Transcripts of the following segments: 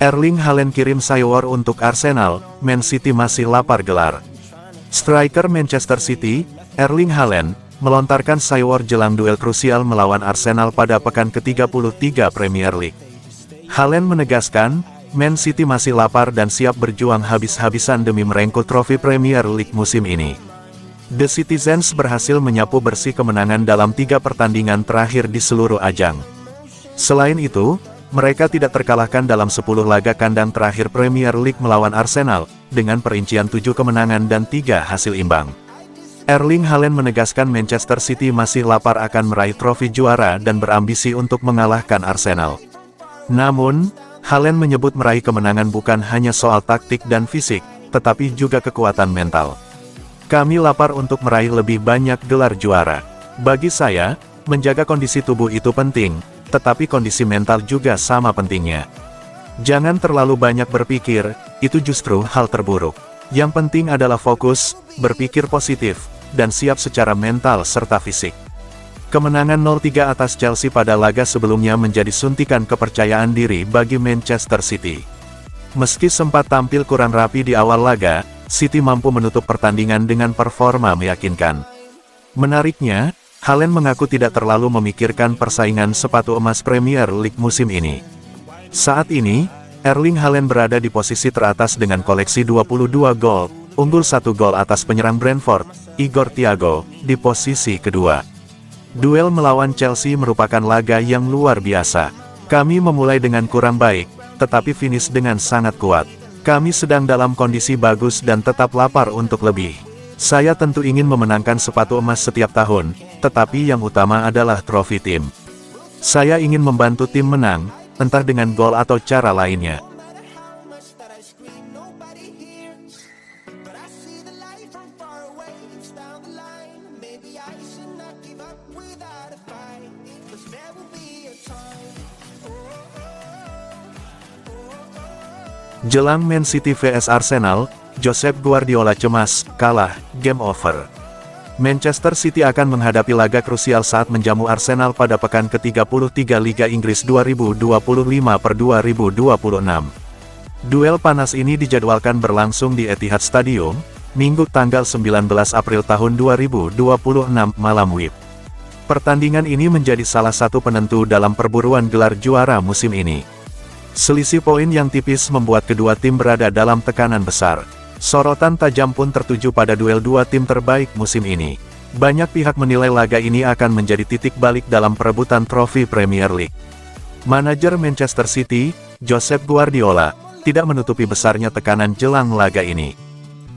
Erling Haaland kirim Saywar untuk Arsenal, Man City masih lapar gelar. Striker Manchester City, Erling Haaland, melontarkan Saywar jelang duel krusial melawan Arsenal pada pekan ke-33 Premier League. Haaland menegaskan, Man City masih lapar dan siap berjuang habis-habisan demi merengkuh trofi Premier League musim ini. The Citizens berhasil menyapu bersih kemenangan dalam 3 pertandingan terakhir di seluruh ajang. Selain itu, mereka tidak terkalahkan dalam 10 laga kandang terakhir Premier League melawan Arsenal, dengan perincian 7 kemenangan dan 3 hasil imbang. Erling Haaland menegaskan Manchester City masih lapar akan meraih trofi juara dan berambisi untuk mengalahkan Arsenal. Namun, Haaland menyebut meraih kemenangan bukan hanya soal taktik dan fisik, tetapi juga kekuatan mental. Kami lapar untuk meraih lebih banyak gelar juara. Bagi saya, menjaga kondisi tubuh itu penting, tetapi kondisi mental juga sama pentingnya. Jangan terlalu banyak berpikir, itu justru hal terburuk. Yang penting adalah fokus, berpikir positif, dan siap secara mental serta fisik. Kemenangan 0-3 atas Chelsea pada laga sebelumnya menjadi suntikan kepercayaan diri bagi Manchester City. Meski sempat tampil kurang rapi di awal laga, City mampu menutup pertandingan dengan performa meyakinkan. Menariknya, Haaland mengaku tidak terlalu memikirkan persaingan sepatu emas Premier League musim ini. Saat ini, Erling Haaland berada di posisi teratas dengan koleksi 22 gol, unggul 1 gol atas penyerang Brentford, Igor Thiago, di posisi kedua. Duel melawan Chelsea merupakan laga yang luar biasa. Kami memulai dengan kurang baik, tetapi finish dengan sangat kuat. Kami sedang dalam kondisi bagus dan tetap lapar untuk lebih. Saya tentu ingin memenangkan sepatu emas setiap tahun, tetapi yang utama adalah trofi tim. Saya ingin membantu tim menang, entah dengan gol atau cara lainnya. Jelang Man City vs Arsenal, Josep Guardiola cemas, kalah, game over. Manchester City akan menghadapi laga krusial saat menjamu Arsenal pada pekan ke-33 Liga Inggris 2025/2026. Duel panas ini dijadwalkan berlangsung di Etihad Stadium, Minggu tanggal 19 April tahun 2026 malam WIB. Pertandingan ini menjadi salah satu penentu dalam perburuan gelar juara musim ini. Selisih poin yang tipis membuat kedua tim berada dalam tekanan besar. Sorotan tajam pun tertuju pada duel dua tim terbaik musim ini. Banyak pihak menilai laga ini akan menjadi titik balik dalam perebutan trofi Premier League. Manajer Manchester City, Josep Guardiola, tidak menutupi besarnya tekanan jelang laga ini.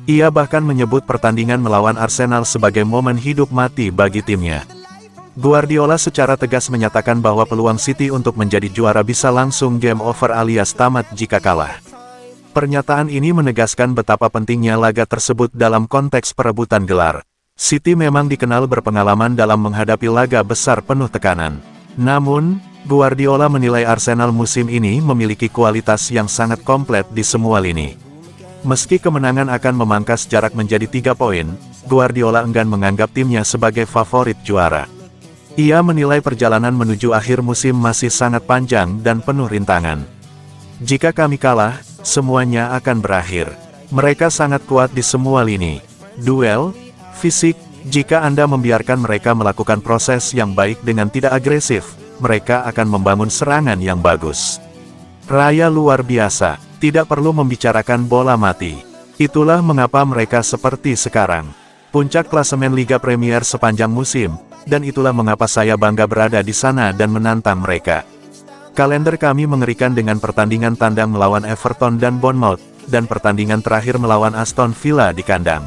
Ia bahkan menyebut pertandingan melawan Arsenal sebagai momen hidup mati bagi timnya. Guardiola secara tegas menyatakan bahwa peluang City untuk menjadi juara bisa langsung game over alias tamat jika kalah. Pernyataan ini menegaskan betapa pentingnya laga tersebut dalam konteks perebutan gelar. City memang dikenal berpengalaman dalam menghadapi laga besar penuh tekanan. Namun, Guardiola menilai Arsenal musim ini memiliki kualitas yang sangat komplit di semua lini. Meski kemenangan akan memangkas jarak menjadi 3 poin, Guardiola enggan menganggap timnya sebagai favorit juara. Ia menilai perjalanan menuju akhir musim masih sangat panjang dan penuh rintangan. Jika kami kalah, semuanya akan berakhir. Mereka sangat kuat di semua lini. Duel, fisik, jika Anda membiarkan mereka melakukan proses yang baik dengan tidak agresif, mereka akan membangun serangan yang bagus. Raya luar biasa, tidak perlu membicarakan bola mati. Itulah mengapa mereka seperti sekarang. Puncak klasemen Liga Premier sepanjang musim, dan itulah mengapa saya bangga berada di sana dan menantang mereka. Kalender kami mengerikan dengan pertandingan tandang melawan Everton dan Bournemouth, dan pertandingan terakhir melawan Aston Villa di kandang.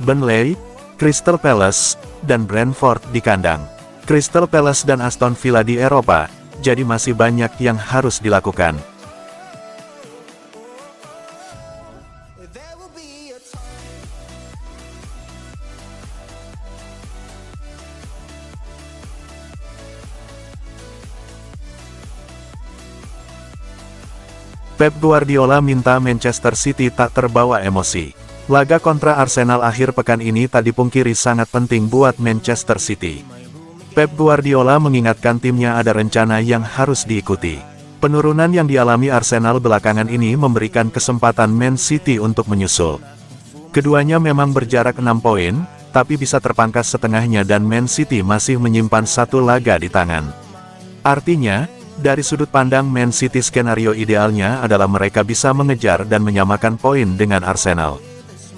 Burnley, Crystal Palace, dan Brentford di kandang. Crystal Palace dan Aston Villa di Eropa, jadi masih banyak yang harus dilakukan. Pep Guardiola minta Manchester City tak terbawa emosi. Laga kontra Arsenal akhir pekan ini tak dipungkiri sangat penting buat Manchester City. Pep Guardiola mengingatkan timnya ada rencana yang harus diikuti. Penurunan yang dialami Arsenal belakangan ini memberikan kesempatan Man City untuk menyusul. Keduanya memang berjarak 6 poin, tapi bisa terpangkas setengahnya dan Man City masih menyimpan satu laga di tangan. Artinya, dari sudut pandang Man City skenario idealnya adalah mereka bisa mengejar dan menyamakan poin dengan Arsenal.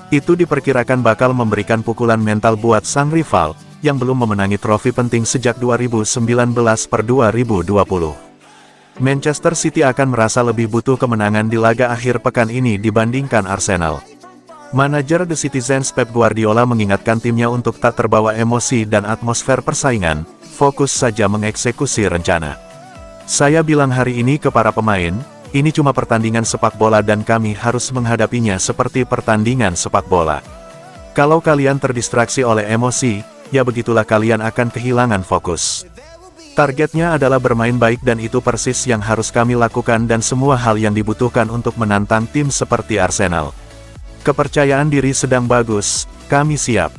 Itu diperkirakan bakal memberikan pukulan mental buat sang rival, yang belum memenangi trofi penting sejak 2019/2020. Manchester City akan merasa lebih butuh kemenangan di laga akhir pekan ini dibandingkan Arsenal. Manajer The Citizens Pep Guardiola mengingatkan timnya untuk tak terbawa emosi dan atmosfer persaingan, fokus saja mengeksekusi rencana. Saya bilang hari ini ke para pemain, ini cuma pertandingan sepak bola dan kami harus menghadapinya seperti pertandingan sepak bola. Kalau kalian terdistraksi oleh emosi, ya begitulah kalian akan kehilangan fokus. Targetnya adalah bermain baik dan itu persis yang harus kami lakukan dan semua hal yang dibutuhkan untuk menantang tim seperti Arsenal. Kepercayaan diri sedang bagus, kami siap.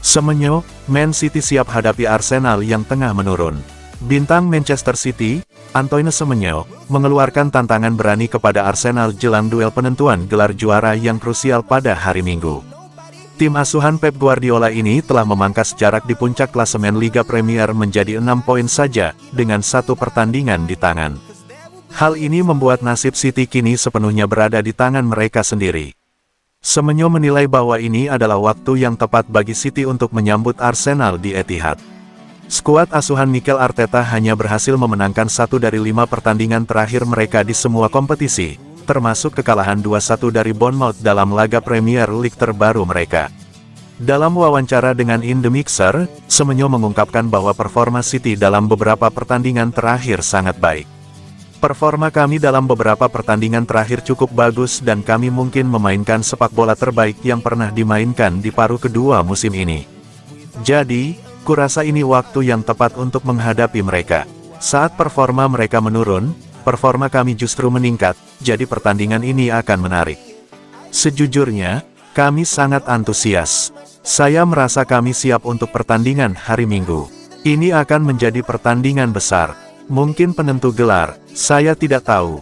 Semenyo, Man City siap hadapi Arsenal yang tengah menurun. Bintang Manchester City, Antoine Semenyo, mengeluarkan tantangan berani kepada Arsenal jelang duel penentuan gelar juara yang krusial pada hari Minggu. Tim asuhan Pep Guardiola ini telah memangkas jarak di puncak klasemen Liga Premier menjadi 6 poin saja, dengan satu pertandingan di tangan. Hal ini membuat nasib City kini sepenuhnya berada di tangan mereka sendiri. Semenyo menilai bahwa ini adalah waktu yang tepat bagi City untuk menyambut Arsenal di Etihad. Skuad asuhan Mikel Arteta hanya berhasil memenangkan 1 dari 5 pertandingan terakhir mereka di semua kompetisi, termasuk kekalahan 2-1 dari Bournemouth dalam laga Premier League terbaru mereka. Dalam wawancara dengan In The Mixer, Semenyo mengungkapkan bahwa performa City dalam beberapa pertandingan terakhir sangat baik. Performa kami dalam beberapa pertandingan terakhir cukup bagus dan kami mungkin memainkan sepak bola terbaik yang pernah dimainkan di paruh kedua musim ini. Jadi, kurasa ini waktu yang tepat untuk menghadapi mereka. Saat performa mereka menurun, performa kami justru meningkat, jadi pertandingan ini akan menarik. Sejujurnya, kami sangat antusias. Saya merasa kami siap untuk pertandingan hari Minggu. Ini akan menjadi pertandingan besar. Mungkin penentu gelar, saya tidak tahu.